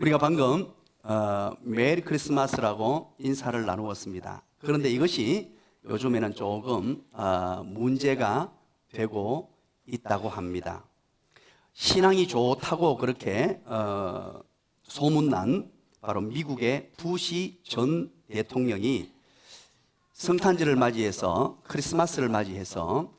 우리가 방금 메리 크리스마스라고 인사를 나누었습니다. 그런데 이것이 요즘에는 조금 문제가 되고 있다고 합니다. 신앙이 좋다고 그렇게 소문난 바로 미국의 부시 전 대통령이 성탄절을 맞이해서 크리스마스를 맞이해서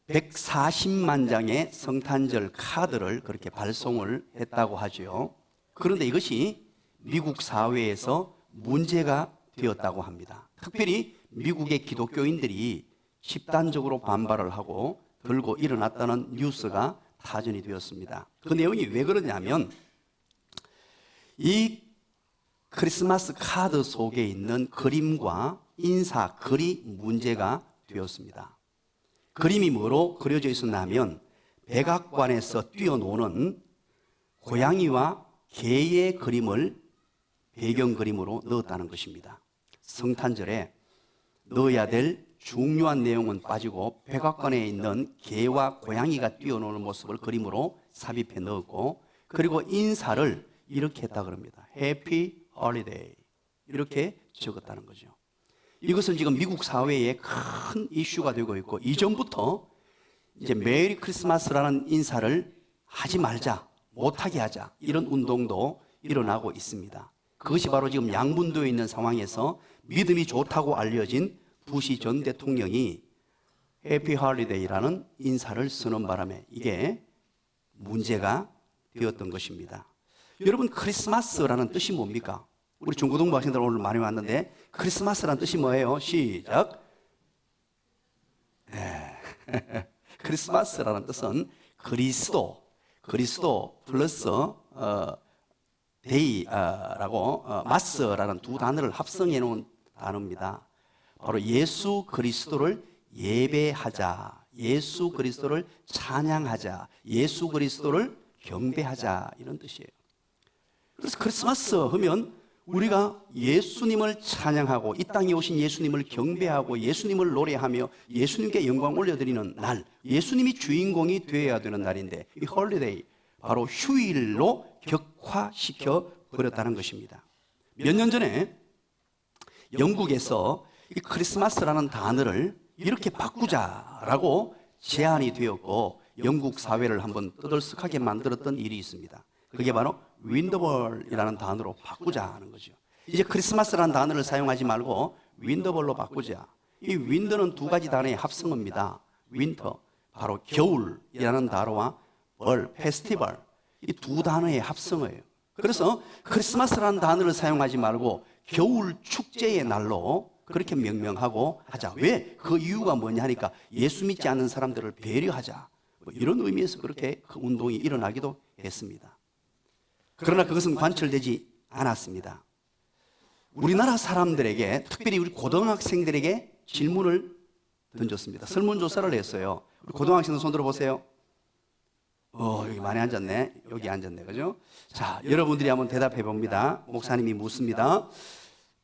140만 장의 성탄절 카드를 그렇게 발송을 했다고 하죠. 그런데 이것이 미국 사회에서 문제가 되었다고 합니다. 특별히 미국의 기독교인들이 집단적으로 반발을 하고 들고 일어났다는 뉴스가 타전이 되었습니다. 그 내용이 왜 그러냐면 이 크리스마스 카드 속에 있는 그림과 인사, 글이 문제가 되었습니다. 그림이 뭐로 그려져 있었냐면 백악관에서 뛰어노는 고양이와 개의 그림을 배경 그림으로 넣었다는 것입니다. 성탄절에 넣어야 될 중요한 내용은 빠지고 백악관에 있는 개와 고양이가 뛰어노는 모습을 그림으로 삽입해 넣었고, 그리고 인사를 이렇게 했다 그럽니다. 해피 홀리데이 이렇게 적었다는 거죠. 이것은 지금 미국 사회에 큰 이슈가 되고 있고, 이전부터 이제 메리 크리스마스라는 인사를 하지 말자, 못하게 하자, 이런 운동도 일어나고 있습니다. 그것이 바로 지금 양분되어 있는 상황에서 믿음이 좋다고 알려진 부시 전 대통령이 해피 홀리데이라는 인사를 쓰는 바람에 이게 문제가 되었던 것입니다. 여러분, 크리스마스라는 뜻이 뭡니까? 우리 중고등부 학생들 오늘 많이 왔는데 크리스마스라는 뜻이 뭐예요? 시작. 크리스마스라는 뜻은 그리스도 플러스 데이라고 마스라는 두 단어를 합성해 놓은 단어입니다. 바로 예수 그리스도를 예배하자, 예수 그리스도를 찬양하자, 예수 그리스도를 경배하자, 이런 뜻이에요. 그래서 크리스마스 하면 우리가 예수님을 찬양하고 이 땅에 오신 예수님을 경배하고 예수님을 노래하며 예수님께 영광 올려드리는 날, 예수님이 주인공이 되어야 되는 날인데 이 홀리데이, 바로 휴일로 격화시켜 버렸다는 것입니다. 몇 년 전에 영국에서 이 크리스마스라는 단어를 이렇게 바꾸자라고 제안이 되었고 영국 사회를 한번 떠들썩하게 만들었던 일이 있습니다. 그게 바로 윈더벌이라는 단어로 바꾸자 하는 거죠. 이제 크리스마스라는 단어를 사용하지 말고 윈더벌로 바꾸자. 이 윈더는 두 가지 단어의 합성어입니다. 윈터, 바로 겨울이라는 단어와 벌, 페스티벌, 이 두 단어의 합성어예요. 그래서 크리스마스라는 단어를 사용하지 말고 겨울 축제의 날로 그렇게 명명하고 하자. 왜? 그 이유가 뭐냐 하니까 예수 믿지 않는 사람들을 배려하자, 뭐 이런 의미에서 그렇게 그 운동이 일어나기도 했습니다. 그러나 그것은 관철되지 않았습니다. 우리나라 사람들에게, 특별히 우리 고등학생들에게 질문을 던졌습니다. 설문조사를 했어요. 우리 고등학생들 손 들어보세요. 여기 많이 앉았네. 여기 앉았네. 그죠? 자, 여러분들이 한번 대답해 봅니다. 목사님이 묻습니다.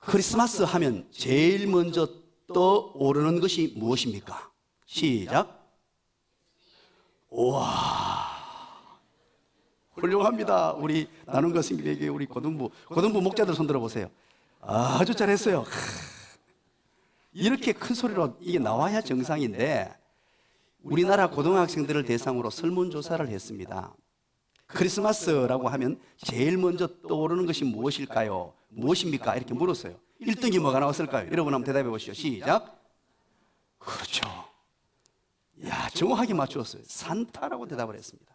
크리스마스 하면 제일 먼저 떠오르는 것이 무엇입니까? 시작. 우와, 훌륭합니다. 우리 나눈 것에게 우리 고등부 목자들 손 들어보세요. 아주 잘했어요. 이렇게 큰 소리로 이게 나와야 정상인데 우리나라 고등학생들을 대상으로 설문조사를 했습니다. 크리스마스라고 하면 제일 먼저 떠오르는 것이 무엇일까요? 무엇입니까? 이렇게 물었어요. 1등이 뭐가 나왔을까요? 여러분 한번 대답해 보시죠. 시작. 그렇죠. 야, 정확하게 맞추었어요. 산타라고 대답을 했습니다.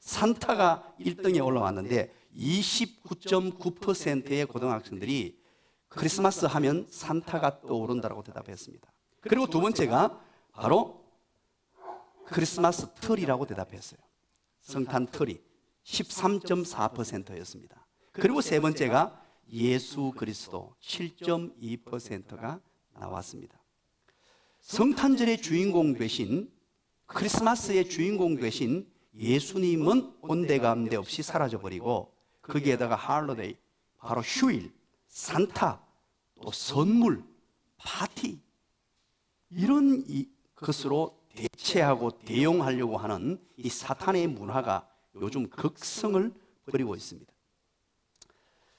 산타가 1등에 올라왔는데 29.9%의 고등학생들이 크리스마스 하면 산타가 떠오른다고 대답했습니다. 그리고 두 번째가 바로 크리스마스 트리라고 대답했어요. 성탄 트리 13.4%였습니다. 그리고 세 번째가 예수 그리스도 7.2%가 나왔습니다. 성탄절의 주인공 되신, 크리스마스의 주인공 되신 예수님은 온데간데 없이 사라져버리고 거기에다가 할로데이, 바로 휴일, 산타, 또 선물, 파티, 이런 것으로 대체하고 대용하려고 하는 이 사탄의 문화가 요즘 극성을 부리고 있습니다.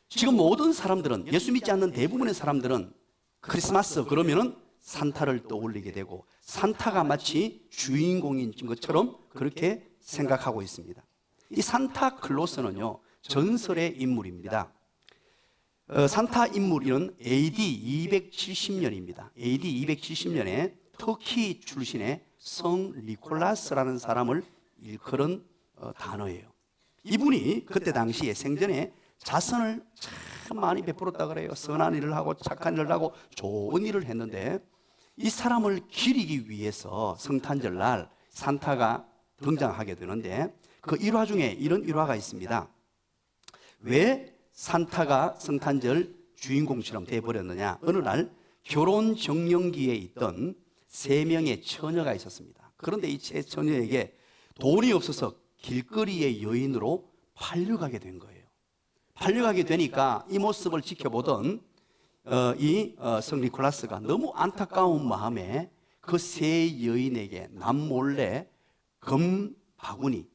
지금 모든 사람들은, 예수 믿지 않는 대부분의 사람들은 크리스마스 그러면은 산타를 떠올리게 되고 산타가 마치 주인공인 것처럼 그렇게 생각하고 있습니다. 이 산타클로스는요, 전설의 인물입니다. 산타 인물은 AD 270년입니다. AD 270년에 터키 출신의 성 니콜라스라는 사람을 일컬은 단어예요. 이분이 그때 당시에 생전에 자선을 참 많이 베풀었다 그래요. 선한 일을 하고 착한 일을 하고 좋은 일을 했는데, 이 사람을 기리기 위해서 성탄절 날 산타가 등장하게 되는데, 그 일화 중에 이런 일화가 있습니다. 왜 산타가 성탄절 주인공처럼 돼버렸느냐? 어느 날 결혼 정년기에 있던 3명의 처녀가 있었습니다. 그런데 이 세 처녀에게 돈이 없어서 길거리의 여인으로 팔려가게 된 거예요. 팔려가게 되니까 이 모습을 지켜보던 성 니콜라스가 너무 안타까운 마음에 그 세 여인에게 남몰래 금바구니,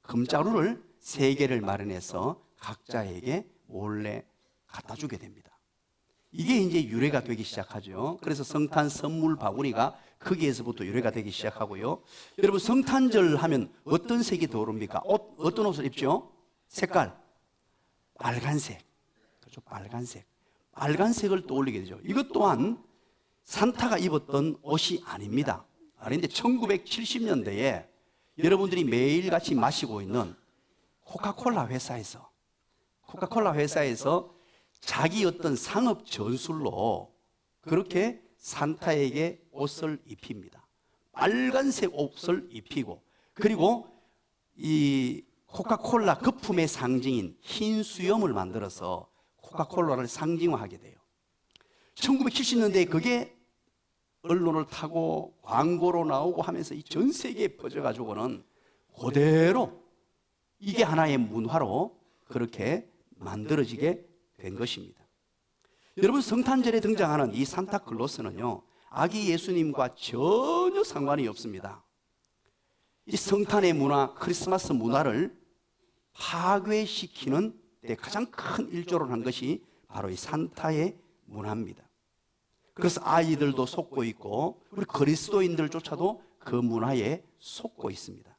금자루를 3개를 마련해서 각자에게 몰래 갖다 주게 됩니다. 이게 이제 유래가 되기 시작하죠. 그래서 성탄 선물 바구니가 거기에서부터 유래가 되기 시작하고요. 여러분, 성탄절 하면 어떤 색이 떠오릅니까? 어떤 옷을 입죠? 색깔 빨간색. 그렇죠? 빨간색을 떠올리게 되죠. 이것 또한 산타가 입었던 옷이 아닙니다. 그런데 1970년대에 여러분들이 매일같이 마시고 있는 코카콜라 회사에서 자기 어떤 상업 전술로 그렇게 산타에게 옷을 입힙니다. 빨간색 옷을 입히고, 그리고 이 코카콜라 거품의 상징인 흰 수염을 만들어서 코카콜라를 상징화하게 돼요. 1970년대에 그게 언론을 타고 광고로 나오고 하면서 이 전 세계에 퍼져가지고는 그대로 이게 하나의 문화로 그렇게 만들어지게 된 것입니다. 여러분, 성탄절에 등장하는 이 산타클로스는요, 아기 예수님과 전혀 상관이 없습니다. 이 성탄의 문화, 크리스마스 문화를 파괴시키는 데 가장 큰 일조를 한 것이 바로 이 산타의 문화입니다. 그래서 아이들도 속고 있고 우리 그리스도인들조차도 그 문화에 속고 있습니다.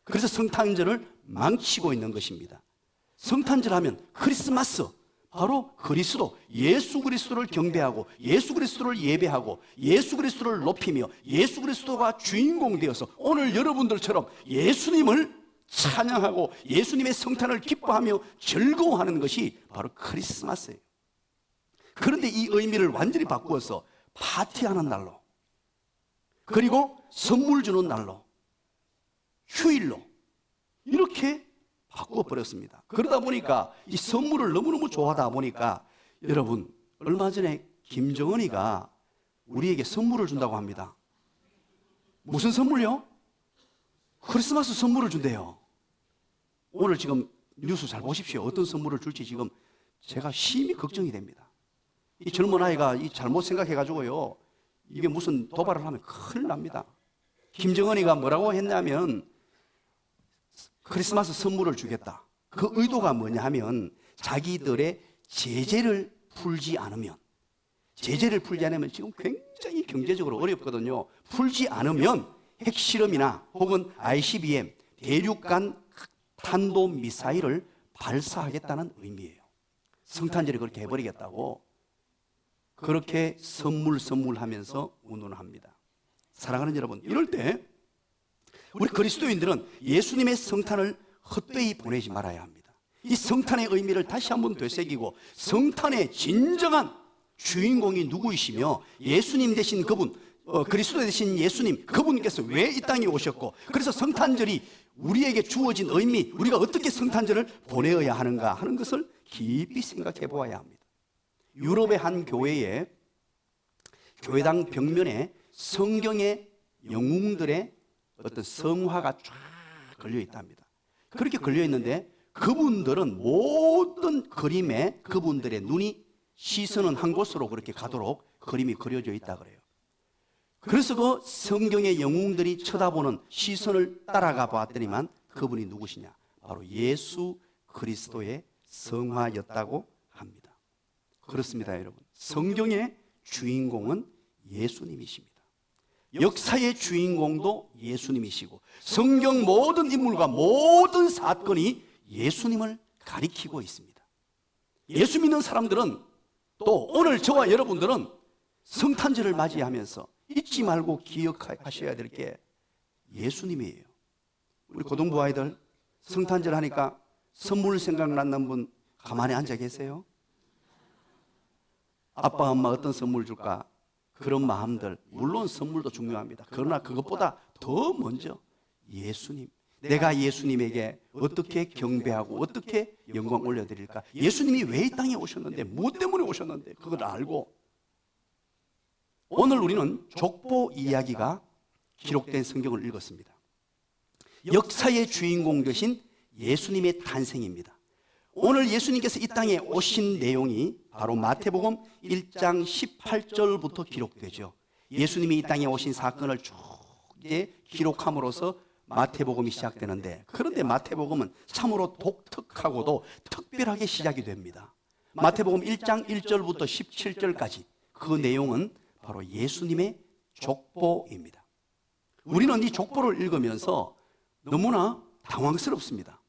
그래서 성탄절을 망치고 있는 것입니다. 성탄절 하면 크리스마스, 바로 그리스도, 예수 그리스도를 경배하고 예수 그리스도를 예배하고 예수 그리스도를 높이며 예수 그리스도가 주인공 되어서 오늘 여러분들처럼 예수님을 찬양하고 예수님의 성탄을 기뻐하며 즐거워하는 것이 바로 크리스마스예요. 그런데 이 의미를 완전히 바꾸어서 파티하는 날로, 그리고 선물 주는 날로, 휴일로 이렇게 바꾸어버렸습니다. 그러다 보니까 이 선물을 너무너무 좋아하다 보니까, 여러분, 얼마 전에 김정은이가 우리에게 선물을 준다고 합니다. 무슨 선물요? 크리스마스 선물을 준대요. 오늘 지금 뉴스 잘 보십시오. 어떤 선물을 줄지 지금 제가 심히 걱정이 됩니다. 이 젊은 아이가 이 잘못 생각해가지고요, 이게 무슨 도발을 하면 큰일 납니다. 김정은이가 뭐라고 했냐면 크리스마스 선물을 주겠다. 그 의도가 뭐냐 하면 자기들의 제재를 풀지 않으면 지금 굉장히 경제적으로 어렵거든요. 풀지 않으면 핵실험이나 혹은 ICBM, 대륙간 탄도미사일을 발사하겠다는 의미예요. 성탄절에 그렇게 해버리겠다고 그렇게 선물하면서 운운합니다. 사랑하는 여러분, 이럴 때 우리 그리스도인들은 예수님의 성탄을 헛되이 보내지 말아야 합니다. 이 성탄의 의미를 다시 한번 되새기고, 성탄의 진정한 주인공이 누구이시며 예수님 되신 그분, 그리스도 되신 예수님, 그분께서 왜 이 땅에 오셨고, 그래서 성탄절이 우리에게 주어진 의미, 우리가 어떻게 성탄절을 보내어야 하는가 하는 것을 깊이 생각해 보아야 합니다. 유럽의 한 교회에 교회당 벽면에 성경의 영웅들의 어떤 성화가 쫙 걸려 있답니다. 그렇게 걸려 있는데 그분들은 모든 그림에 그분들의 시선은 한 곳으로 그렇게 가도록 그림이 그려져 있다 그래요. 그래서 그 성경의 영웅들이 쳐다보는 시선을 따라가 봤더니만 그분이 누구시냐? 바로 예수 그리스도의 성화였다고 합니다. 그렇습니다, 여러분. 성경의 주인공은 예수님이십니다. 역사의 주인공도 예수님이시고 성경 모든 인물과 모든 사건이 예수님을 가리키고 있습니다. 예수 믿는 사람들은 또 오늘 저와 여러분들은 성탄절을 맞이하면서 잊지 말고 기억하셔야 될 게 예수님이에요. 우리 고등부 아이들 성탄절 하니까 선물 생각나는 분 가만히 앉아 계세요? 아빠 엄마 어떤 선물 줄까? 그런 마음들, 물론 선물도 중요합니다. 그러나 그것보다 더 먼저 예수님, 내가 예수님에게 어떻게 경배하고 어떻게 영광 올려드릴까? 예수님이 왜 이 땅에 오셨는데, 무엇 때문에 오셨는데 그걸 알고 오늘 우리는 족보 이야기가 기록된 성경을 읽었습니다. 역사의 주인공 되신 예수님의 탄생입니다. 오늘 예수님께서 이 땅에 오신 내용이 바로 마태복음 1장 18절부터 기록되죠. 예수님이 이 땅에 오신 사건을 쭉 기록함으로써 마태복음이 시작되는데, 그런데 마태복음은 참으로 독특하고도 특별하게 시작이 됩니다. 마태복음 1장 1절부터 17절까지 그 내용은 바로 예수님의 족보입니다. 우리는 이 족보를 읽으면서 너무나 당황스럽습니다.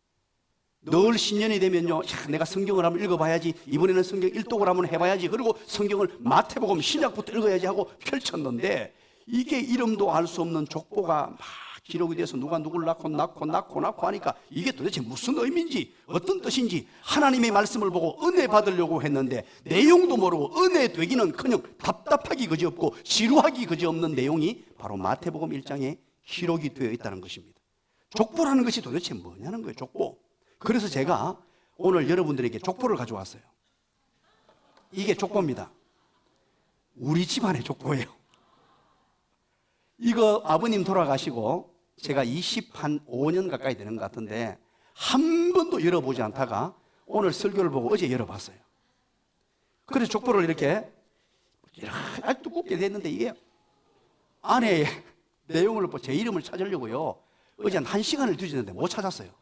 늘 신년이 되면요, 내가 성경을 한번 읽어봐야지, 이번에는 성경 일독을 한번 해봐야지, 그리고 성경을 마태복음 신약부터 읽어야지 하고 펼쳤는데, 이게 이름도 알 수 없는 족보가 막 기록이 돼서 누가 누굴 낳고 하니까 이게 도대체 무슨 의미인지 어떤 뜻인지 하나님의 말씀을 보고 은혜 받으려고 했는데 내용도 모르고 은혜 되기는커녕 답답하기 그지없고 지루하기 그지없는 내용이 바로 마태복음 1장에 기록이 되어 있다는 것입니다. 족보라는 것이 도대체 뭐냐는 거예요, 족보. 그래서 제가 오늘 여러분들에게 족보를 가져왔어요. 이게 족보입니다. 우리 집안의 족보예요. 이거 아버님 돌아가시고 제가 25년 가까이 되는 것 같은데 한 번도 열어보지 않다가 오늘 설교를 보고 어제 열어봤어요. 그래서 족보를 이렇게 아주 두껍게 됐는데 이게 안에 내용을 보고 제 이름을 찾으려고요, 어제 한 1시간을 뒤졌는데 못 찾았어요.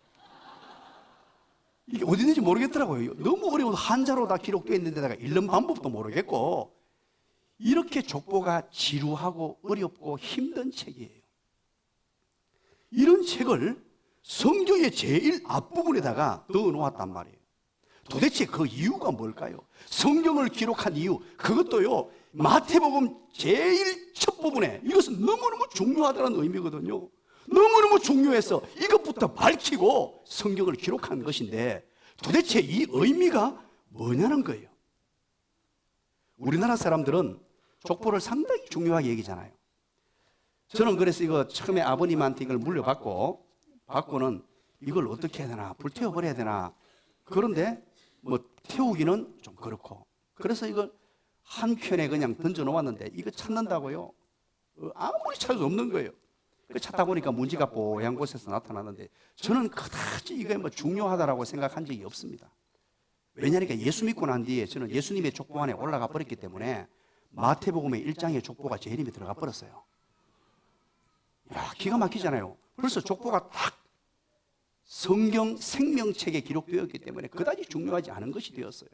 이게 어디 있는지 모르겠더라고요. 너무 어려운 한자로 다 기록되어 있는데다가 읽는 방법도 모르겠고, 이렇게 족보가 지루하고 어렵고 힘든 책이에요. 이런 책을 성경의 제일 앞부분에다가 넣어 놓았단 말이에요. 도대체 그 이유가 뭘까요? 성경을 기록한 이유, 그것도요, 마태복음 제일 첫 부분에 이것은 너무너무 중요하다는 의미거든요. 너무너무 중요해서 이것부터 밝히고 성경을 기록한 것인데 도대체 이 의미가 뭐냐는 거예요. 우리나라 사람들은 족보를 상당히 중요하게 여기잖아요. 저는 그래서 이거 처음에 아버님한테 이걸 물려받고는 이걸 어떻게 해야 되나, 불태워버려야 되나. 그런데 뭐 태우기는 좀 그렇고, 그래서 이걸 한 켠에 그냥 던져 놓았는데 이거 찾는다고요? 아무리 찾아도 없는 거예요. 찾다 보니까 문지가 뽀얀 곳에서 나타나는데 저는 그다지 이게 뭐 중요하다라고 생각한 적이 없습니다. 왜냐하니까 예수 믿고 난 뒤에 저는 예수님의 족보 안에 올라가 버렸기 때문에 마태복음의 1장의 족보가 제 이름에 들어가 버렸어요. 야, 기가 막히잖아요. 벌써 족보가 딱 성경 생명책에 기록되었기 때문에 그다지 중요하지 않은 것이 되었어요.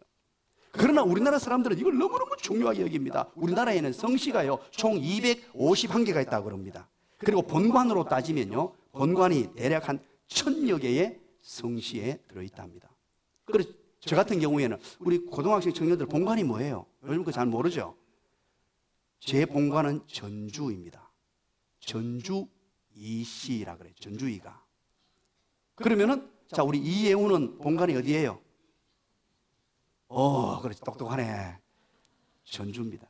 그러나 우리나라 사람들은 이걸 너무너무 중요하게 여깁니다. 우리나라에는 성씨가요 총 251개가 있다고 그럽니다. 그리고 본관으로 따지면요, 본관이 대략 한 1000여 개의 성씨에 들어있답니다. 그래서 저 같은 경우에는 우리 고등학생 청년들 본관이 뭐예요? 요즘 그거 잘 모르죠? 제 본관은 전주입니다. 전주 이씨라 그래요. 전주이가. 그러면은 자, 우리 이예우는 본관이 어디예요? 그렇지, 똑똑하네. 전주입니다.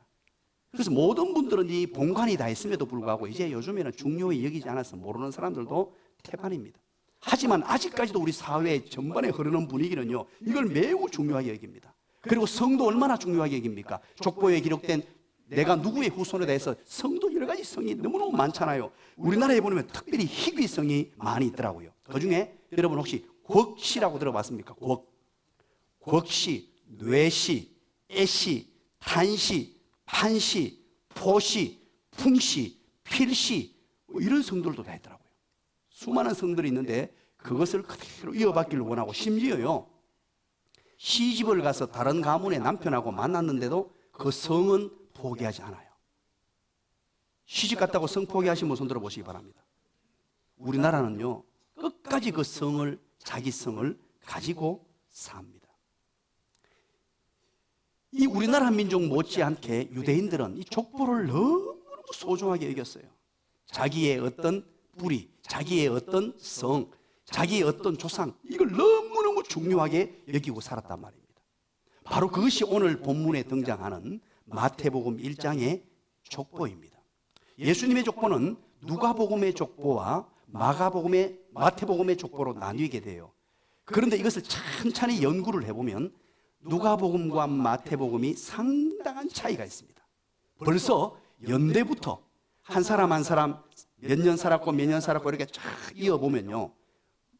그래서 모든 분들은 이 본관이 다 있음에도 불구하고 이제 요즘에는 중요히 여기지 않아서 모르는 사람들도 태반입니다. 하지만 아직까지도 우리 사회 전반에 흐르는 분위기는요, 이걸 매우 중요하게 여깁니다. 그리고 성도 얼마나 중요하게 여깁니까? 족보에 기록된 내가 누구의 후손에 대해서 성도 여러 가지 성이 너무너무 많잖아요. 우리나라에 보면 특별히 희귀성이 많이 있더라고요. 그중에 여러분 혹시 곽씨라고 들어봤습니까? 곽씨, 뇌씨, 애씨, 탄씨, 판씨, 포씨, 풍씨, 필씨, 이런 성들도 다 있더라고요. 수많은 성들이 있는데 그것을 그대로 이어받기를 원하고, 심지어요 시집을 가서 다른 가문의 남편하고 만났는데도 그 성은 포기하지 않아요. 시집 갔다고 성 포기하신 분 손 들어보시기 바랍니다. 우리나라는요, 끝까지 그 성을, 자기 성을 가지고 삽니다. 이 우리나라 민족 못지않게 유대인들은 이 족보를 너무 소중하게 여겼어요. 자기의 어떤 뿌리, 자기의 어떤 성, 자기의 어떤 조상, 이걸 너무너무 중요하게 여기고 살았단 말입니다. 바로 그것이 오늘 본문에 등장하는 마태복음 1장의 족보입니다. 예수님의 족보는 누가복음의 족보와 마태복음의 족보로 나뉘게 돼요. 그런데 이것을 천천히 연구를 해보면 누가복음과 마태복음이 상당한 차이가 있습니다. 벌써 연대부터 한 사람 한 사람 몇 년 살았고 몇 년 살았고 이렇게 쫙 이어보면요,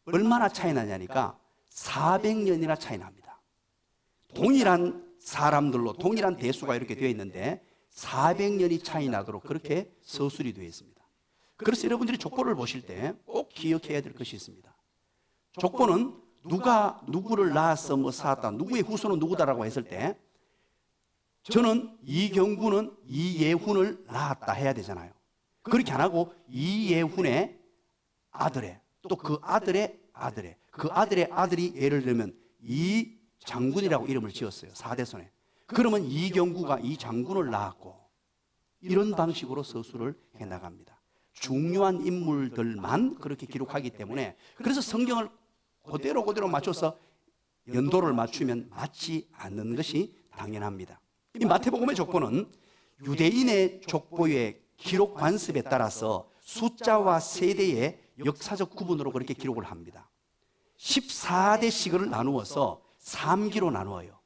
얼마나 차이 나냐니까 400년이나 차이 납니다. 동일한 사람들로 동일한 대수가 이렇게 되어 있는데 400년이 차이 나도록 그렇게 서술이 되어 있습니다. 그래서 여러분들이 족보를 보실 때 꼭 기억해야 될 것이 있습니다. 족보는 누가 누구를 낳아서 뭐 쌓았다, 누구의 후손은 누구다라고 했을 때 저는 이경구는 이예훈을 낳았다 해야 되잖아요. 그렇게 안 하고 이예훈의 아들의 또 그 아들의 아들의 그 아들의 아들이 예를 들면 이장군이라고 이름을 지었어요. 4대손에. 그러면 이경구가 이장군을 낳았고, 이런 방식으로 서술을 해나갑니다. 중요한 인물들만 그렇게 기록하기 때문에, 그래서 성경을 그대로 맞춰서 연도를 맞추면 맞지 않는 것이 당연합니다. 이 마태복음의 족보는 유대인의 족보의 기록 관습에 따라서 숫자와 세대의 역사적 구분으로 그렇게 기록을 합니다. 14대씩을 나누어서 3기로 나누어요.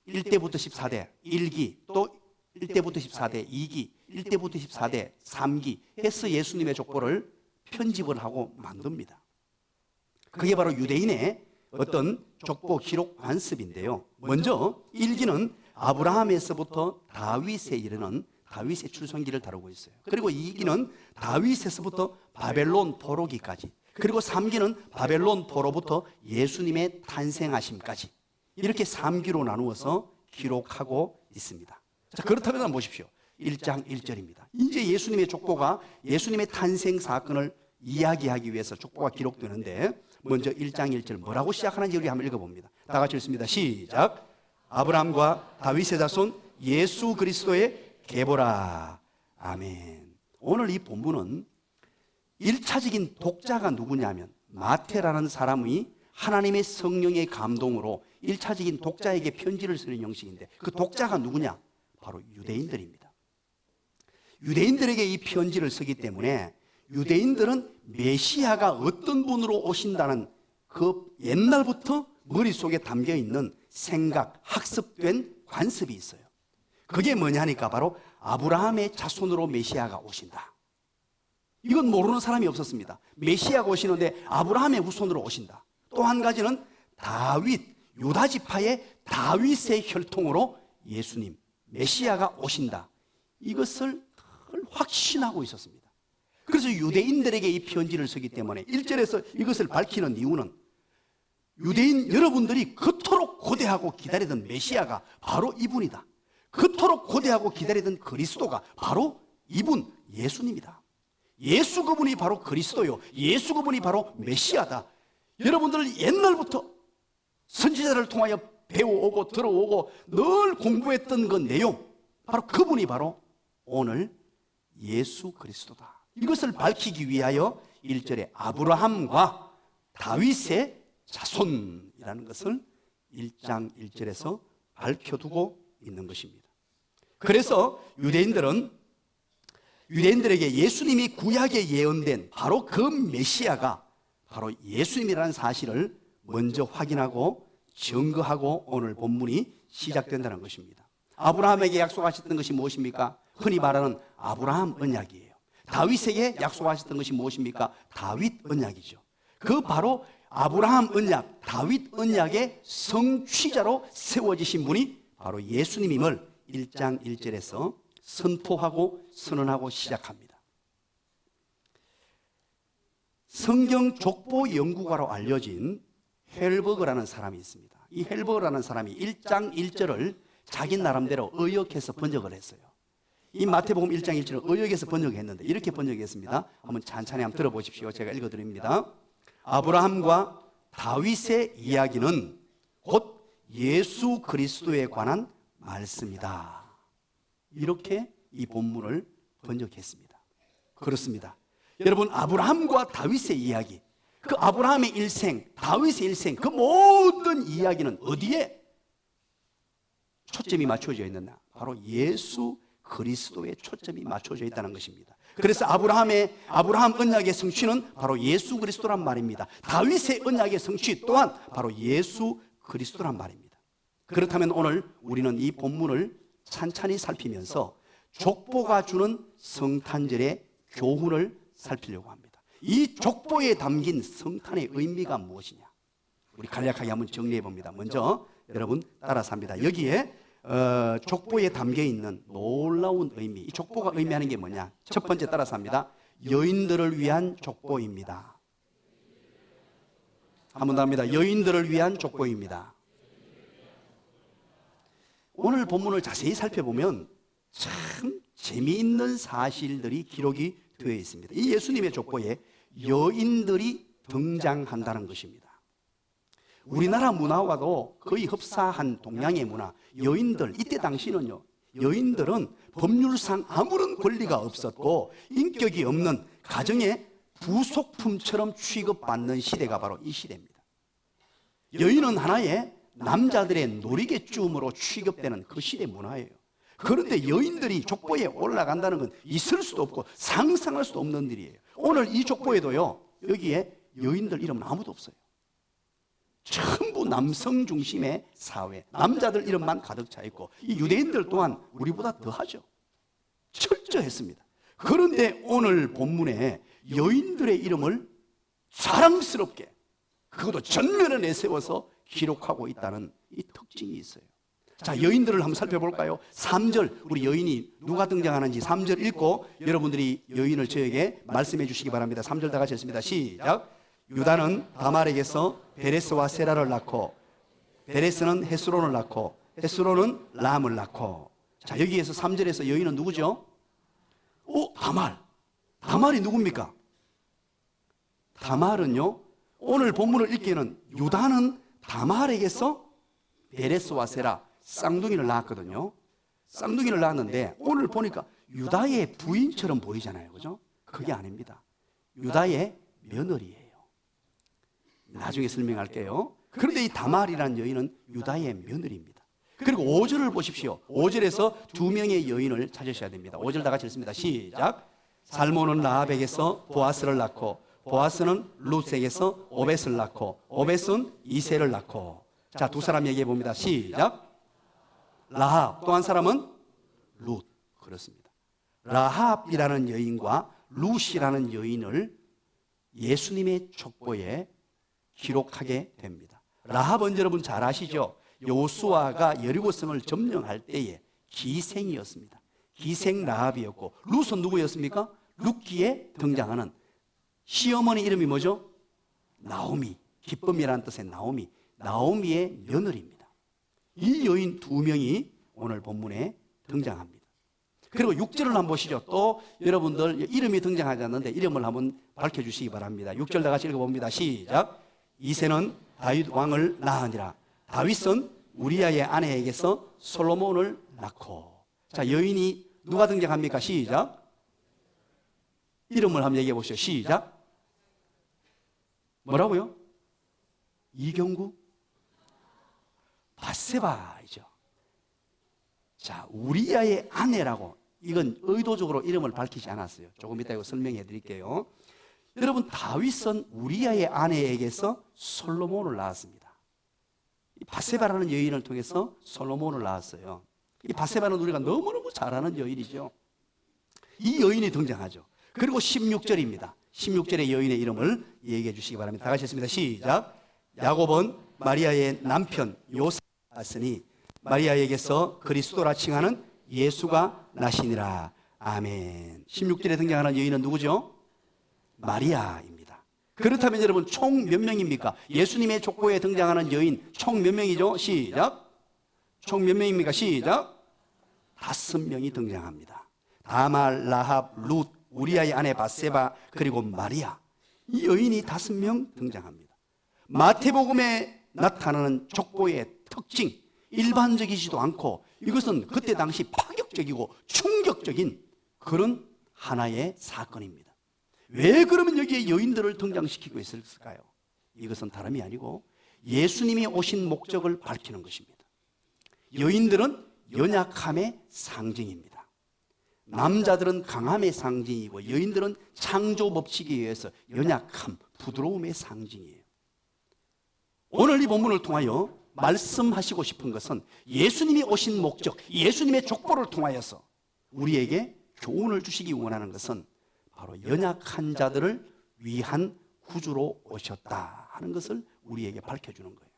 1대부터 14대 1기, 또 1대부터 14대 2기, 1대부터 14대 3기 해서 예수님의 족보를 편집을 하고 만듭니다. 그게 바로 유대인의 어떤 족보 기록 관습인데요. 먼저 1기는 아브라함에서부터 다윗에 이르는 다윗의 출생기를 다루고 있어요. 그리고 2기는 다윗에서부터 바벨론 포로기까지, 그리고 3기는 바벨론 포로부터 예수님의 탄생하심까지, 이렇게 3기로 나누어서 기록하고 있습니다. 자, 그렇다면 한번 보십시오. 1장 1절입니다. 이제 예수님의 족보가 예수님의 탄생 사건을 이야기하기 위해서 족보가 기록되는데, 먼저 1장 1절 뭐라고 시작하는지 우리 한번 읽어봅니다. 다 같이 읽습니다. 시작. 아브라함과 다윗의 자손 예수 그리스도의 계보라. 아멘. 오늘 이 본문은 1차적인 독자가 누구냐면 마태라는 사람이 하나님의 성령의 감동으로 1차적인 독자에게 편지를 쓰는 형식인데, 그 독자가 누구냐? 바로 유대인들입니다. 유대인들에게 이 편지를 쓰기 때문에 유대인들은 메시아가 어떤 분으로 오신다는 그 옛날부터 머릿속에 담겨있는 생각, 학습된 관습이 있어요. 그게 뭐냐니까 바로 아브라함의 자손으로 메시아가 오신다. 이건 모르는 사람이 없었습니다. 메시아가 오시는데 아브라함의 후손으로 오신다. 또 한 가지는 다윗, 유다 지파의 다윗의 혈통으로 예수님, 메시아가 오신다. 이것을 확신하고 있었습니다. 그래서 유대인들에게 이 편지를 쓰기 때문에 1절에서 이것을 밝히는 이유는 유대인 여러분들이 그토록 고대하고 기다리던 메시아가 바로 이분이다. 그토록 고대하고 기다리던 그리스도가 바로 이분 예수님이다. 예수 그분이 바로 그리스도요, 예수 그분이 바로 메시아다. 여러분들 옛날부터 선지자를 통하여 배워오고 들어오고 늘 공부했던 그 내용, 바로 그분이 바로 오늘 예수 그리스도다. 이것을 밝히기 위하여 1절에 아브라함과 다윗의 자손이라는 것을 1장 1절에서 밝혀두고 있는 것입니다. 그래서 유대인들에게 예수님이 구약에 예언된 바로 그 메시아가 바로 예수님이라는 사실을 먼저 확인하고 증거하고 오늘 본문이 시작된다는 것입니다. 아브라함에게 약속하셨던 것이 무엇입니까? 흔히 말하는 아브라함 언약이에요. 다윗에게 약속하셨던 것이 무엇입니까? 다윗 언약이죠. 그 바로 아브라함 언약, 다윗 언약의 성취자로 세워지신 분이 바로 예수님임을 1장 1절에서 선포하고 선언하고 시작합니다. 성경 족보 연구가로 알려진 헬버그라는 사람이 있습니다. 이 헬버라는 사람이 1장 1절을 자기 나름대로 의역해서 번역을 했어요. 이 마태복음 1장 1절을 의역해서 번역했는데 이렇게 번역했습니다. 한번 찬찬히 한번 들어보십시오. 제가 읽어드립니다. 아브라함과 다윗의 이야기는 곧 예수 그리스도에 관한 말씀이다. 이렇게 이 본문을 번역했습니다. 그렇습니다. 여러분, 아브라함과 다윗의 이야기, 그 아브라함의 일생, 다윗의 일생, 그 모든 이야기는 어디에 초점이 맞춰져 있느냐? 바로 예수 그리스도에 초점이 맞춰져 있다는 것입니다. 그래서 아브라함 언약의 성취는 바로 예수 그리스도란 말입니다. 다윗의 언약의 성취 또한 바로 예수 그리스도란 말입니다. 그렇다면 오늘 우리는 이 본문을 찬찬히 살피면서 족보가 주는 성탄절의 교훈을 살피려고 합니다. 이 족보에 담긴 성탄의 의미가 무엇이냐? 우리 간략하게 한번 정리해 봅니다. 먼저 여러분 따라서 합니다. 여기에 족보에 담겨 있는 놀라운 의미, 이 족보가 의미하는 게 뭐냐? 첫 번째 따라서 합니다. 여인들을 위한 족보입니다. 한 번 더 합니다. 여인들을 위한 족보입니다. 오늘 본문을 자세히 살펴보면 참 재미있는 사실들이 기록이 되어 있습니다. 이 예수님의 족보에 여인들이 등장한다는 것입니다. 우리나라 문화와도 거의 흡사한 동양의 문화, 여인들, 이때 당시는요, 여인들은 법률상 아무런 권리가 없었고 인격이 없는 가정의 부속품처럼 취급받는 시대가 바로 이 시대입니다. 여인은 하나의 남자들의 놀이개춤으로 취급되는 그 시대 문화예요. 그런데 여인들이 족보에 올라간다는 건 있을 수도 없고 상상할 수도 없는 일이에요. 오늘 이 족보에도요, 여기에 여인들 이름은 아무도 없어요. 전부 남성 중심의 사회, 남자들 이름만 가득 차 있고 이 유대인들 또한 우리보다 더하죠. 철저했습니다. 그런데 오늘 본문에 여인들의 이름을 자랑스럽게, 그것도 전면에 내세워서 기록하고 있다는 이 특징이 있어요. 자, 여인들을 한번 살펴볼까요? 3절, 우리 여인이 누가 등장하는지 3절 읽고 여러분들이 여인을 저에게 말씀해 주시기 바랍니다. 3절 다 같이 읽습니다. 시작. 유다는 다말에게서 베레스와 세라를 낳고, 베레스는 헤스론을 낳고, 헤스론은 람을 낳고. 자, 여기에서 3절에서 여인은 누구죠? 다말. 다말이 누굽니까? 다말은요, 오늘 본문을 읽기에는 유다는 다말에게서 베레스와 세라, 쌍둥이를 낳았거든요. 쌍둥이를 낳았는데 오늘 보니까 유다의 부인처럼 보이잖아요. 그죠? 그게 아닙니다. 유다의 며느리예요. 나중에 설명할게요. 그런데 이 다말이라는 여인은 유다의 며느리입니다. 그리고 5절을 보십시오. 5절에서 두 명의 여인을 찾으셔야 됩니다. 5절 다 같이 읽습니다. 시작. 살몬은 라합에게서 보아스를 낳고, 보아스는 룻에게서 오벳을 낳고, 오벳은 이세를 낳고. 자, 두 사람 얘기해 봅니다. 시작. 라합, 또 한 사람은 룻. 그렇습니다. 라합이라는 여인과 룻이라는 여인을 예수님의 족보에 기록하게 됩니다. 라합은 여러분 잘 아시죠? 여호수아가 여리고성을 점령할 때에 기생이었습니다. 기생 라합이었고, 룻은 누구였습니까? 룻기에 등장하는 시어머니 이름이 뭐죠? 나오미, 기쁨이라는 뜻의 나오미, 나오미의 며느리입니다. 이 여인 두 명이 오늘 본문에 등장합니다. 그리고 6절을 한번 보시죠. 또 여러분들 이름이 등장하지 않는데 이름을 한번 밝혀주시기 바랍니다. 6절 다 같이 읽어봅니다. 시작. 이새는 다윗 왕을 낳으니라. 다윗은 우리아의 아내에게서 솔로몬을 낳고. 자, 여인이 누가 등장합니까? 시작. 이름을 한번 얘기해 보시죠. 시작. 뭐라고요? 이경구? 밧세바이죠. 자, 우리아의 아내라고, 이건 의도적으로 이름을 밝히지 않았어요. 조금 이따 이거 설명해 드릴게요. 여러분, 다윗은 우리아의 아내에게서 솔로몬을 낳았습니다. 이 밧세바라는 여인을 통해서 솔로몬을 낳았어요. 이 밧세바는 우리가 너무너무 잘 아는 여인이죠. 이 여인이 등장하죠. 그리고 16절입니다. 16절의 여인의 이름을 얘기해 주시기 바랍니다. 다 같이 했습니다. 시작. 야곱은 마리아의 남편 요셉을 낳았으니 마리아에게서 그리스도라 칭하는 예수가 나시니라. 아멘. 16절에 등장하는 여인은 누구죠? 마리아입니다. 그렇다면 여러분 총 몇 명입니까? 예수님의 족보에 등장하는 여인 총 몇 명이죠? 시작. 총 몇 명입니까? 시작. 5명이 등장합니다. 다말, 라합, 룻, 우리아의 아내 바세바, 그리고 마리아. 이 여인이 5명 등장합니다. 마태복음에 나타나는 족보의 특징, 일반적이지도 않고 이것은 그때 당시 파격적이고 충격적인 그런 하나의 사건입니다. 왜 그러면 여기에 여인들을 등장시키고 있을까요? 이것은 다름이 아니고 예수님이 오신 목적을 밝히는 것입니다. 여인들은 연약함의 상징입니다. 남자들은 강함의 상징이고 여인들은 창조 법칙에 의해서 연약함, 부드러움의 상징이에요. 오늘 이 본문을 통하여 말씀하시고 싶은 것은 예수님이 오신 목적, 예수님의 족보를 통하여서 우리에게 교훈을 주시기 원하는 것은 바로 연약한 자들을 위한 구주로 오셨다 하는 것을 우리에게 밝혀주는 거예요.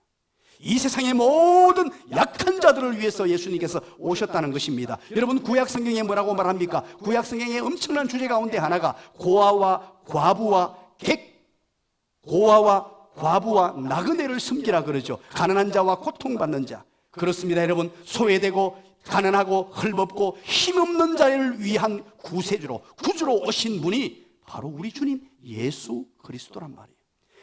이 세상의 모든 약한 자들을 위해서 예수님께서 오셨다는 것입니다. 여러분 구약 성경에 뭐라고 말합니까? 구약 성경의 엄청난 주제 가운데 하나가 고아와 과부와 나그네를 섬기라 그러죠. 가난한 자와 고통받는 자. 그렇습니다 여러분. 소외되고 가난하고 헐벗고 힘없는 자를 위한 구세주로 구주로 오신 분이 바로 우리 주님 예수 그리스도란 말이에요.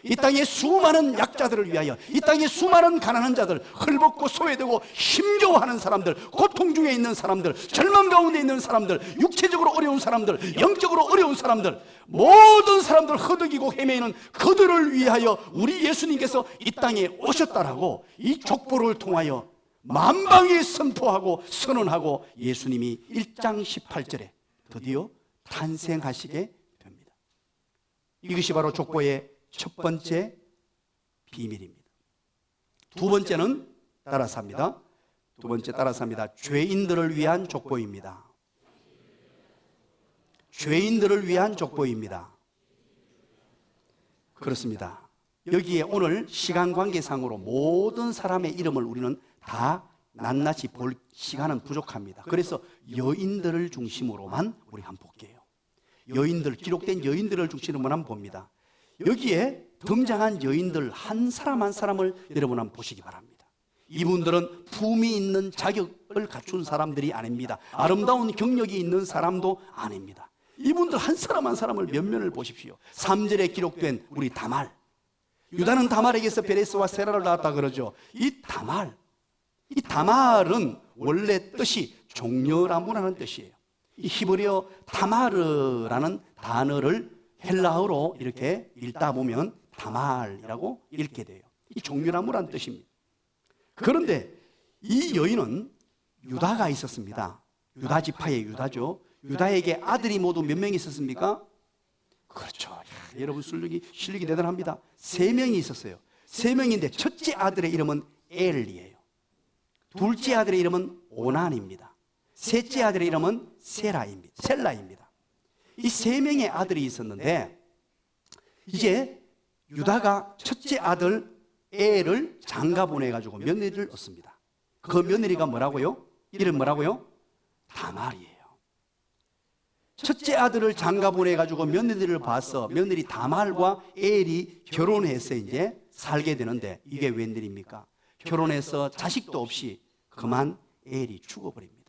이 땅의 수많은 약자들을 위하여, 이 땅의 수많은 가난한 자들, 헐벗고 소외되고 힘겨워하는 사람들, 고통 중에 있는 사람들, 절망 가운데 있는 사람들, 육체적으로 어려운 사람들, 영적으로 어려운 사람들, 모든 사람들 허덕이고 헤매이는 그들을 위하여 우리 예수님께서 이 땅에 오셨다라고 이 족보를 통하여 만방에 선포하고 선언하고 예수님이 1장 18절에 드디어 탄생하시게 됩니다. 이것이 바로 족보의 첫 번째 비밀입니다. 두 번째는 따라서 합니다. 두 번째 따라서 합니다. 죄인들을 위한 족보입니다. 죄인들을 위한 족보입니다. 그렇습니다. 여기에 오늘 시간 관계상으로 모든 사람의 이름을 우리는 다 낱낱이 볼 시간은 부족합니다. 그래서 여인들을 중심으로만 우리 한번 볼게요. 여인들, 기록된 여인들을 중심으로만 한번 봅니다. 여기에 등장한 여인들 한 사람 한 사람을 여러분 한번 보시기 바랍니다. 이분들은 품이 있는 자격을 갖춘 사람들이 아닙니다. 아름다운 경력이 있는 사람도 아닙니다. 이분들 한 사람 한 사람을 면면을 보십시오. 3절에 기록된 우리 다말. 유다는 다말에게서 베레스와 세라를 낳았다 그러죠. 이 다말은 원래 뜻이 종려나무라는 뜻이에요. 이 히브리어 타마르라는 단어를 헬라어로 이렇게 읽다 보면 다말이라고 읽게 돼요. 이 종려나무라는 뜻입니다. 그런데 이 여인은 유다가 있었습니다. 유다 지파의 유다죠. 유다에게 아들이 모두 몇 명이 있었습니까? 그렇죠. 야, 여러분 실력이 대단합니다. 3명이 있었어요. 3명인데 첫째 아들의 이름은 엘리예요. 둘째 아들의 이름은 오난입니다. 셋째 아들의 이름은 셀라입니다. 이 3명의 아들이 있었는데 이제 유다가 첫째 아들 엘을 장가 보내가지고 며느리를 얻습니다. 그 며느리가 뭐라고요? 이름 뭐라고요? 다말이에요. 첫째 아들을 장가 보내가지고 며느리를 봐서 며느리 다말과 엘이 결혼해서 이제 살게 되는데 이게 웬일입니까? 결혼해서 자식도 없이 그만 엘이 죽어버립니다.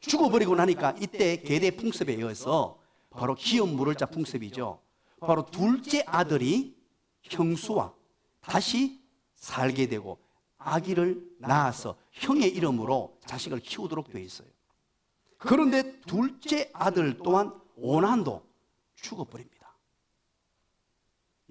죽어버리고 나니까 이때 계대 풍습에 의해서 바로 기업 물을 자 풍습이죠. 바로 둘째 아들이 형수와 다시 살게 되고 아기를 낳아서 형의 이름으로 자식을 키우도록 되어 있어요. 그런데 둘째 아들 또한 오난도 죽어버립니다.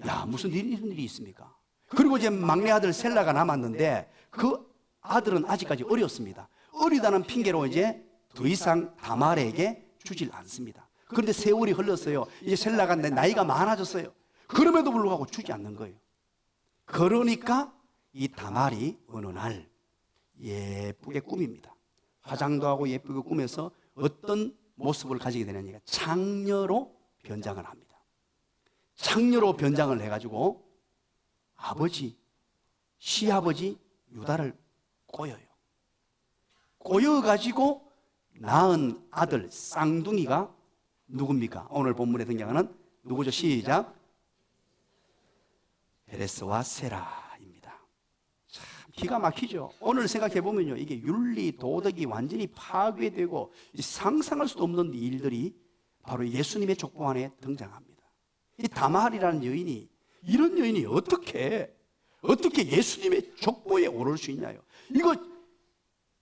야, 무슨 이런 일이 있습니까? 그리고 이제 막내 아들 셀라가 남았는데 그 아들은 아직까지 어렸습니다. 어리다는 핑계로 이제 더 이상 다말에게 주질 않습니다. 그런데 세월이 흘렀어요. 이제 셀라가 나이가 많아졌어요. 그럼에도 불구하고 주지 않는 거예요. 그러니까 이 다말이 어느 날 예쁘게 꾸밉니다. 화장도 하고 예쁘게 꾸며서 어떤 모습을 가지게 되느냐, 창녀로 변장을 합니다. 창녀로 변장을 해가지고 시아버지 유다를 꼬여요. 꼬여가지고 낳은 아들 쌍둥이가 누굽니까? 오늘 본문에 등장하는 누구죠? 시작. 베레스와 세라입니다. 참 기가 막히죠. 오늘 생각해 보면요, 이게 윤리 도덕이 완전히 파괴되고 상상할 수도 없는 일들이 바로 예수님의 족보 안에 등장합니다. 이 다말이라는 여인이, 이런 여인이 어떻게 예수님의 족보에 오를 수 있냐요. 이거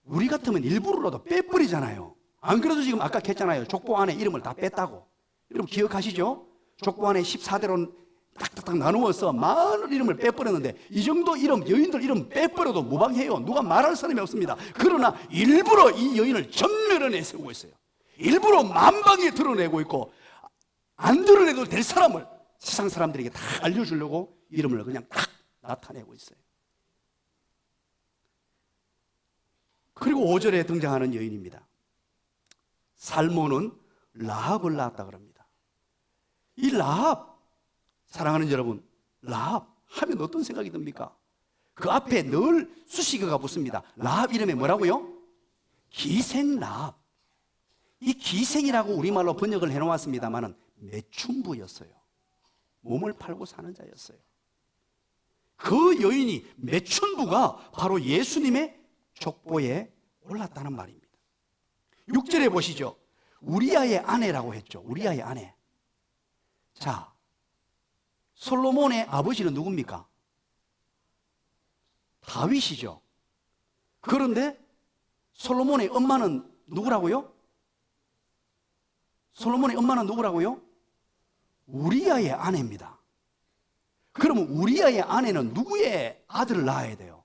우리 같으면 일부러라도 빼버리잖아요. 안 그래도 지금 아까 했잖아요. 족보 안에 이름을 다 뺐다고. 여러분 기억하시죠? 족보 안에 14대로 딱딱딱 나누어서 많은 이름을 빼버렸는데, 이 정도 이름, 여인들 이름 빼버려도 무방해요. 누가 말할 사람이 없습니다. 그러나 일부러 이 여인을 전면에 내세우고 있어요. 일부러 만방에 드러내고 있고, 안 드러내도 될 사람을 세상 사람들에게 다 알려주려고 이름을 그냥 딱 나타내고 있어요. 그리고 5절에 등장하는 여인입니다. 살모는 라합을 낳았다 그럽니다. 이 라합, 사랑하는 여러분, 라합 하면 어떤 생각이 듭니까? 그 앞에 늘 수식어가 붙습니다. 라합 이름에 뭐라고요? 기생 라합. 이 기생이라고 우리말로 번역을 해놓았습니다만은 매춘부였어요. 몸을 팔고 사는 자였어요. 그 여인이, 매춘부가 바로 예수님의 족보에 올랐다는 말입니다. 6절에 보시죠. 우리아의 아내라고 했죠. 우리아의 아내. 자, 솔로몬의 아버지는 누굽니까? 다윗이죠. 그런데 솔로몬의 엄마는 누구라고요? 솔로몬의 엄마는 누구라고요? 우리아의 아내입니다. 그러면 우리아의 아내는 누구의 아들을 낳아야 돼요?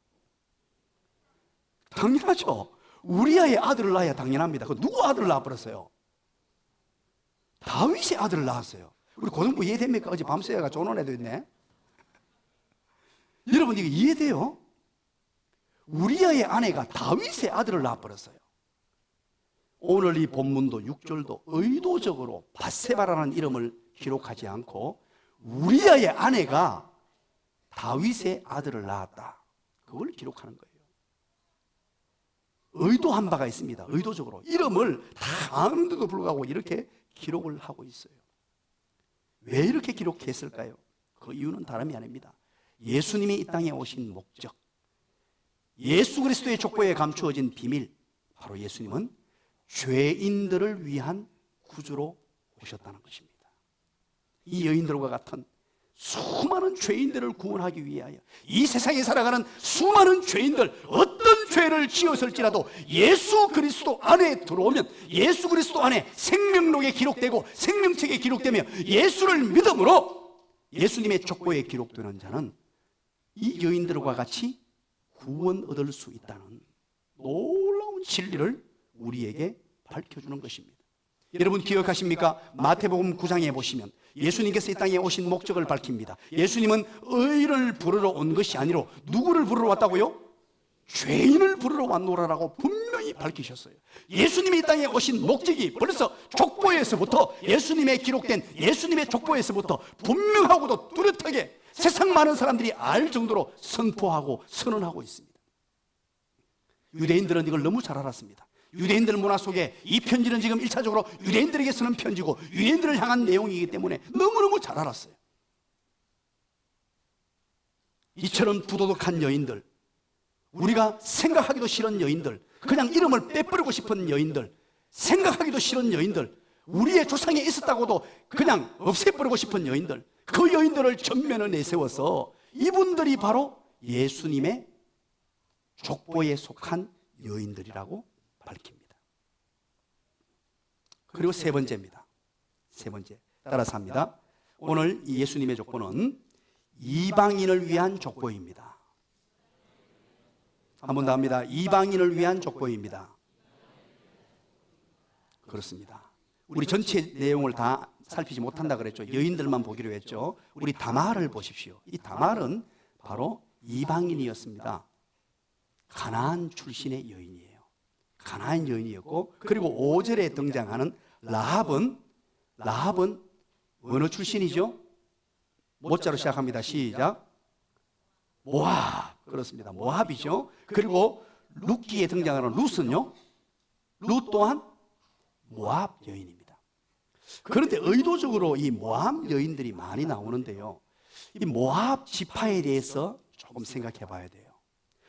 당연하죠. 우리아의 아들을 낳아야 당연합니다. 그 누구 아들을 낳아버렸어요? 다윗의 아들을 낳았어요. 우리 고등부 이해됩니까? 어제 밤새가 조는 애도 있네. 여러분 이거 이해돼요? 우리아의 아내가 다윗의 아들을 낳아버렸어요. 오늘 이 본문도 6절도 의도적으로 밧세바라는 이름을 기록하지 않고 우리아의 아내가 다윗의 아들을 낳았다, 그걸 기록하는 거예요. 의도한 바가 있습니다. 의도적으로 이름을 다 아는데도 불구하고 이렇게 기록을 하고 있어요. 왜 이렇게 기록했을까요? 그 이유는 다름이 아닙니다. 예수님이 이 땅에 오신 목적, 예수 그리스도의 족보에 감추어진 비밀, 바로 예수님은 죄인들을 위한 구주로 오셨다는 것입니다. 이 여인들과 같은 수많은 죄인들을 구원하기 위하여, 이 세상에 살아가는 수많은 죄인들, 어떤 죄를 지었을지라도 예수 그리스도 안에 들어오면, 예수 그리스도 안에 생명록에 기록되고 생명책에 기록되며 예수를 믿음으로 예수님의 족보에 기록되는 자는 이 여인들과 같이 구원 얻을 수 있다는 놀라운 진리를 우리에게 밝혀주는 것입니다. 여러분 기억하십니까? 마태복음 9장에 보시면 예수님께서 이 땅에 오신 목적을 밝힙니다. 예수님은 의인을 부르러 온 것이 아니라 누구를 부르러 왔다고요? 죄인을 부르러 왔노라라고 분명히 밝히셨어요. 예수님이 이 땅에 오신 목적이 벌써 족보에서부터, 예수님의 기록된 예수님의 족보에서부터 분명하고도 뚜렷하게 세상 많은 사람들이 알 정도로 선포하고 선언하고 있습니다. 유대인들은 이걸 너무 잘 알았습니다. 유대인들 문화 속에 이 편지는 지금 1차적으로 유대인들에게 쓰는 편지고 유대인들을 향한 내용이기 때문에 너무너무 잘 알았어요. 이처럼 부도덕한 여인들, 우리가 생각하기도 싫은 여인들, 그냥 이름을 빼버리고 싶은 여인들, 생각하기도 싫은 여인들, 우리의 조상에 있었다고도 그냥 없애버리고 싶은 여인들, 그 여인들을 전면에 내세워서 이분들이 바로 예수님의 족보에 속한 여인들이라고 밝힙니다. 그리고 세 번째입니다. 세 번째, 따라서 합니다. 오늘 이 예수님의 족보는 이방인을 위한 족보입니다. 한 번 더 합니다. 이방인을 위한 족보입니다. 그렇습니다. 우리 전체 내용을 다 살피지 못한다 그랬죠. 여인들만 보기로 했죠. 우리 다말을 보십시오. 이 다말은 바로 이방인이었습니다. 가나안 출신의 여인이에요. 가나안 여인이었고, 그리고 5절에 등장하는 라합은 어느 출신이죠? 모자로 시작합니다. 시작. 모압. 그렇습니다. 모압이죠. 그리고 룻기에 등장하는 룻은요, 룻 또한 모압 여인입니다. 그런데 의도적으로 이 모압 여인들이 많이 나오는데요, 이 모압 지파에 대해서 조금 생각해 봐야 돼요.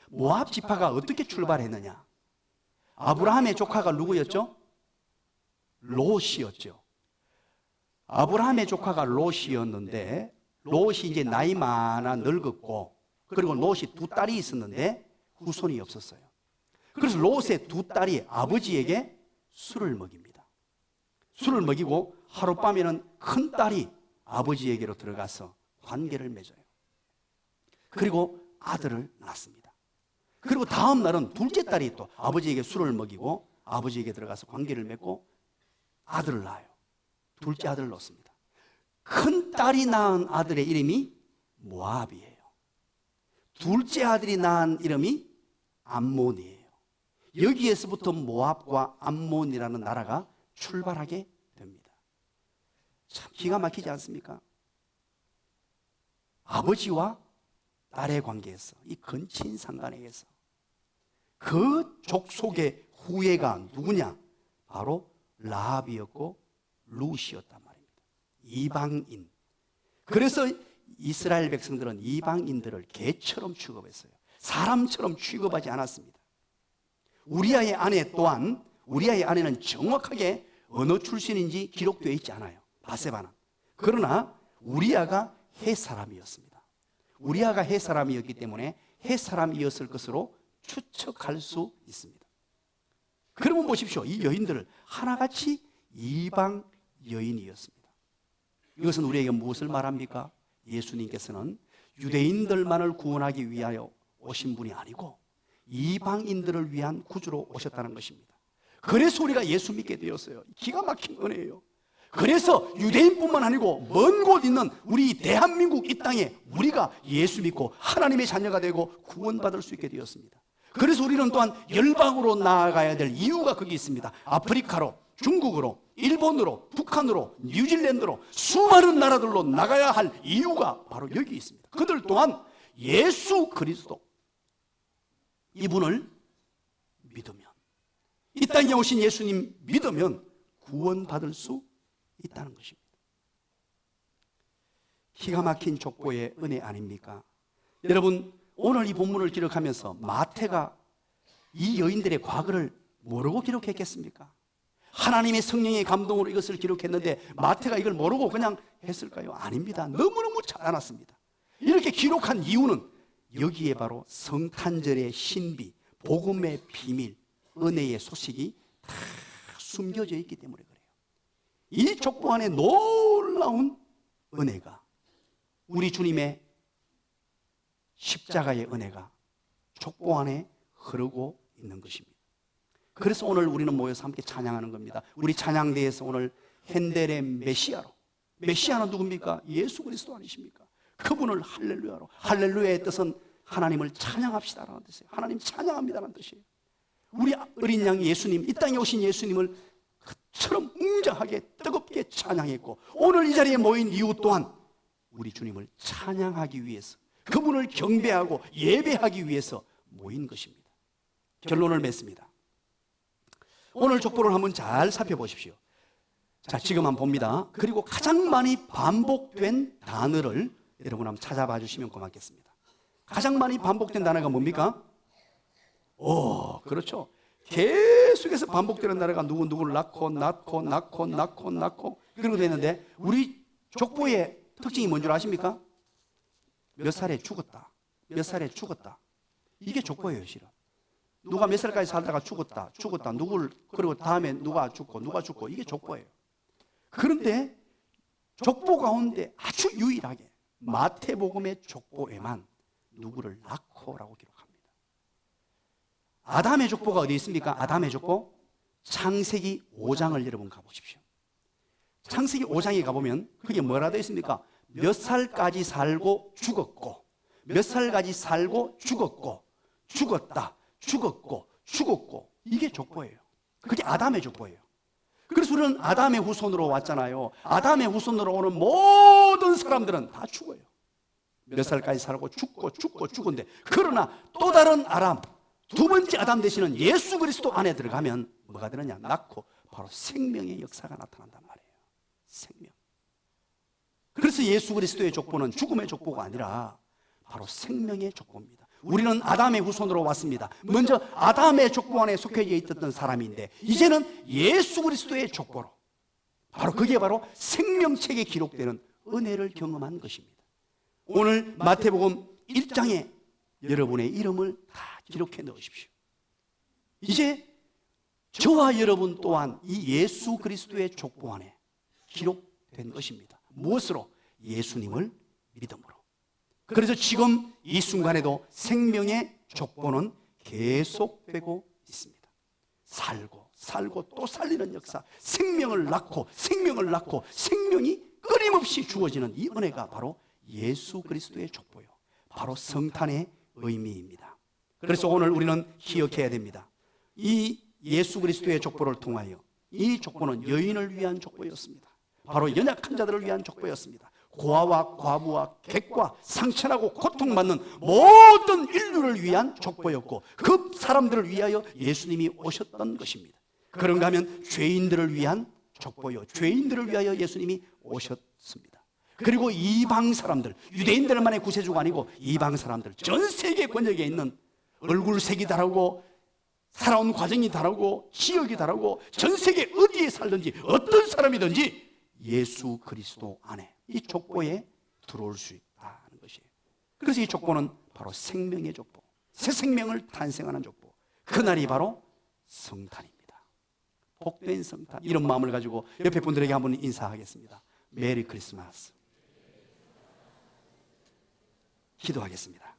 모압 지파가 어떻게 출발했느냐? 아브라함의 조카가 누구였죠? 롯이었죠. 아브라함의 조카가 롯이었는데, 롯이 이제 나이 많아 늙었고, 그리고 롯이 두 딸이 있었는데 후손이 없었어요. 그래서 롯의 두 딸이 아버지에게 술을 먹입니다. 술을 먹이고 하룻밤에는 큰 딸이 아버지에게로 들어가서 관계를 맺어요. 그리고 아들을 낳습니다. 그리고 다음 날은 둘째 딸이 또 아버지에게 술을 먹이고 아버지에게 들어가서 관계를 맺고 아들을 낳아요. 둘째 아들을 낳습니다. 큰 딸이 낳은 아들의 이름이 모압이에요. 둘째 아들이 낳은 이름이 암몬이에요. 여기에서부터 모압과 암몬이라는 나라가 출발하게 됩니다. 참 기가 막히지 않습니까? 아버지와 딸의 관계에서, 이 근친 상간에서 그 족속의 후예가 누구냐? 바로 라합이었고 룻이었단 말입니다. 이방인. 그래서 이스라엘 백성들은 이방인들을 개처럼 취급했어요. 사람처럼 취급하지 않았습니다. 우리아의 아내 또한, 우리아의 아내는 정확하게 어느 출신인지 기록되어 있지 않아요. 바세바는. 그러나 우리아가 헷 사람이었습니다. 우리아가 헷 사람이었기 때문에 헷 사람이었을 것으로 추측할 수 있습니다. 그러면 보십시오. 이 여인들을 하나같이 이방 여인이었습니다. 이것은 우리에게 무엇을 말합니까? 예수님께서는 유대인들만을 구원하기 위하여 오신 분이 아니고 이방인들을 위한 구주로 오셨다는 것입니다. 그래서 우리가 예수 믿게 되었어요. 기가 막힌 은혜예요. 그래서 유대인뿐만 아니고 먼 곳 있는 우리 대한민국 이 땅에 우리가 예수 믿고 하나님의 자녀가 되고 구원받을 수 있게 되었습니다. 그래서 우리는 또한 열방으로 나아가야 될 이유가 거기 있습니다. 아프리카로, 중국으로, 일본으로, 북한으로, 뉴질랜드로 수많은 나라들로 나가야 할 이유가 바로 여기 있습니다. 그들 또한 예수 그리스도 이분을 믿으면, 이 땅에 오신 예수님 믿으면 구원받을 수 있다는 것입니다. 기가 막힌 족보의 은혜 아닙니까? 여러분, 오늘 이 본문을 기록하면서 마태가 이 여인들의 과거를 모르고 기록했겠습니까? 하나님의 성령의 감동으로 이것을 기록했는데 마태가 이걸 모르고 그냥 했을까요? 아닙니다. 너무너무 잘 알았습니다. 이렇게 기록한 이유는 여기에 바로 성탄절의 신비, 복음의 비밀, 은혜의 소식이 다 숨겨져 있기 때문에 그래요. 이 족보 안에 놀라운 은혜가, 우리 주님의 십자가의 은혜가 족보 안에 흐르고 있는 것입니다. 그래서 오늘 우리는 모여서 함께 찬양하는 겁니다. 우리 찬양대에서 오늘 핸델의 메시아로, 메시아는 누굽니까? 예수 그리스도 아니십니까? 그분을 할렐루야로, 할렐루야의 뜻은 하나님을 찬양합시다라는 뜻이에요. 하나님 찬양합니다라는 뜻이에요. 우리 어린 양 예수님, 이 땅에 오신 예수님을 그처럼 웅장하게 뜨겁게 찬양했고, 오늘 이 자리에 모인 이유 또한 우리 주님을 찬양하기 위해서, 그분을 경배하고 예배하기 위해서 모인 것입니다. 결론을 맺습니다. 오늘 족보를 한번 잘 살펴보십시오. 자, 지금 한번 봅니다. 그리고 가장 많이 반복된 단어를 여러분 한번 찾아봐 주시면 고맙겠습니다. 가장 많이 반복된 단어가 뭡니까? 그렇죠. 계속해서 반복되는 단어가 누구를 낳고 그리고 되는데, 우리 족보의 특징이 뭔 줄 아십니까? 몇 살에 죽었다, 몇 살에 죽었다. 이게 족보예요, 실은. 누가 몇 살까지 살다가 죽었다, 그리고 다음에 누가 죽고, 이게 족보예요. 그런데 족보 가운데 아주 유일하게 마태복음의 족보에만 누구를 낳고라고 기록합니다. 아담의 족보가 어디 있습니까? 아담의 족보? 창세기 5장을 여러분 가보십시오. 창세기 5장에 가보면 그게 뭐라 되어 있습니까? 몇 살까지 살고 죽었고, 몇 살까지 살고 죽었고, 죽었다, 죽었고, 이게 족보예요. 그게 아담의 족보예요. 그래서 우리는 아담의 후손으로 왔잖아요. 아담의 후손으로 오는 모든 사람들은 다 죽어요. 몇 살까지 살고 죽었는데, 그러나 또 다른 아담, 두 번째 아담 되시는 예수 그리스도 안에 들어가면 뭐가 되느냐? 낳고 바로 생명의 역사가 나타난단 말이에요. 생명. 그래서 예수 그리스도의 족보는 죽음의 족보가 아니라 바로 생명의 족보입니다. 우리는 아담의 후손으로 왔습니다. 먼저 아담의 족보 안에 속해져 있었던 사람인데 이제는 예수 그리스도의 족보로, 바로 그게 바로 생명책에 기록되는 은혜를 경험한 것입니다. 오늘 마태복음 1장에 여러분의 이름을 다 기록해 넣으십시오. 이제 저와 여러분 또한 이 예수 그리스도의 족보 안에 기록된 것입니다. 무엇으로? 예수님을 믿음으로. 그래서 지금 이 순간에도 생명의 족보는 계속되고 있습니다. 살고 또 살리는 역사, 생명을 낳고 생명이 끊임없이 주어지는 이 은혜가 바로 예수 그리스도의 족보요, 바로 성탄의 의미입니다. 그래서 오늘 우리는 기억해야 됩니다. 이 예수 그리스도의 족보를 통하여, 이 족보는 여인을 위한 족보였습니다. 바로 연약한 자들을 위한 족보였습니다. 고아와 과부와 객과 상처나고 고통받는 모든 인류를 위한 족보였고, 그 사람들을 위하여 예수님이 오셨던 것입니다. 그런가 하면 죄인들을 위한 족보요, 죄인들을 위하여 예수님이 오셨습니다. 그리고 이방 사람들, 유대인들만의 구세주가 아니고 이방 사람들, 전 세계 권역에 있는, 얼굴색이 다르고 살아온 과정이 다르고 지역이 다르고 전 세계 어디에 살든지 어떤 사람이든지 예수 그리스도 안에 이 족보에 들어올 수 있다는 것이에요. 그래서 이 족보는 바로 생명의 족보, 새 생명을 탄생하는 족보, 그날이 바로 성탄입니다. 복된 성탄. 이런 마음을 가지고 옆에 분들에게 한번 인사하겠습니다. 메리 크리스마스. 기도하겠습니다.